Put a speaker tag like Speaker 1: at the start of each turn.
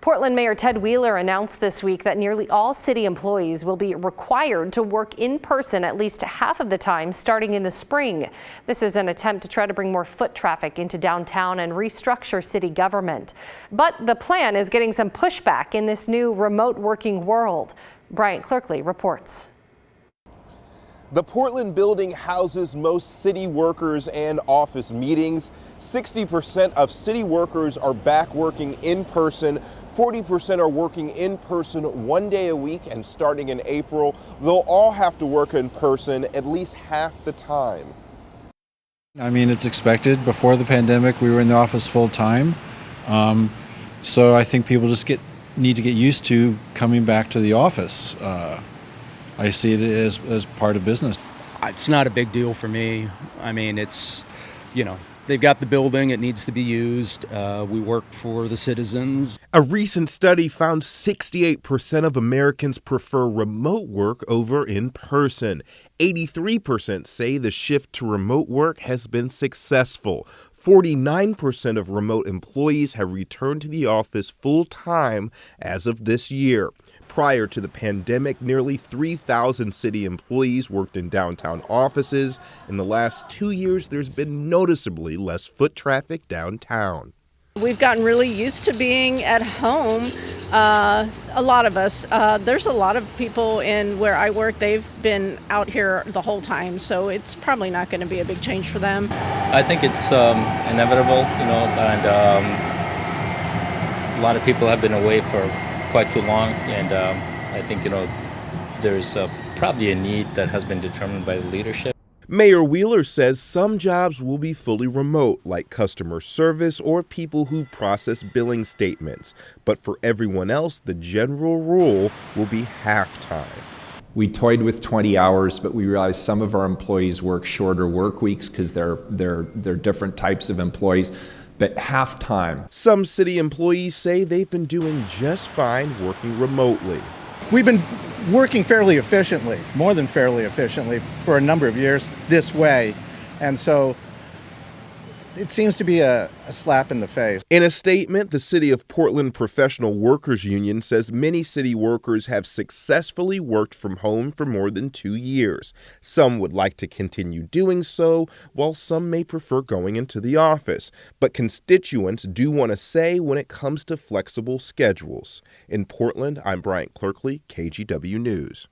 Speaker 1: Portland Mayor Ted Wheeler announced this week that nearly all city employees will be required to work in person at least half of the time starting in the spring. This is an attempt to try to bring more foot traffic into downtown and restructure city government. But the plan is getting some pushback in this new remote working world. Bryant Clerkley reports.
Speaker 2: The Portland building houses most city workers and office meetings. 60% of city workers are back working in person. 40% are working in person 1 day a week, and starting in April, they'll all have to work in person at least half the time.
Speaker 3: I mean, it's expected. Before the pandemic, we were in the office full time. So I think people just need to get used to coming back to the office. I see it as part of business.
Speaker 4: It's not a big deal for me. I mean, it's, they've got the building, it needs to be used. We work for the citizens.
Speaker 2: A recent study found 68% of Americans prefer remote work over in person. 83% say the shift to remote work has been successful. 49% of remote employees have returned to the office full time as of this year. Prior to the pandemic, nearly 3,000 city employees worked in downtown offices. In the last 2 years, there's been noticeably less foot traffic downtown.
Speaker 5: We've gotten really used to being at home, a lot of us. There's a lot of people in where I work, they've been out here the whole time, so it's probably not going to be a big change for them.
Speaker 6: I think it's inevitable, and a lot of people have been away for quite too long, and I think, there's probably a need that has been determined by the leadership.
Speaker 2: Mayor Wheeler says some jobs will be fully remote, like customer service or people who process billing statements. But for everyone else, the general rule will be half-time.
Speaker 7: We toyed with 20 hours, but we realized some of our employees work shorter work weeks because they're different types of employees. But half-time.
Speaker 2: Some city employees say they've been doing just fine working remotely.
Speaker 8: We've been working fairly efficiently, more than fairly efficiently, for a number of years this way. And so it seems to be a slap in the face.
Speaker 2: In a statement, the City of Portland Professional Workers Union says many city workers have successfully worked from home for more than 2 years. Some would like to continue doing so, while some may prefer going into the office. But constituents do want a say when it comes to flexible schedules. In Portland, I'm Bryant Clerkley, KGW News.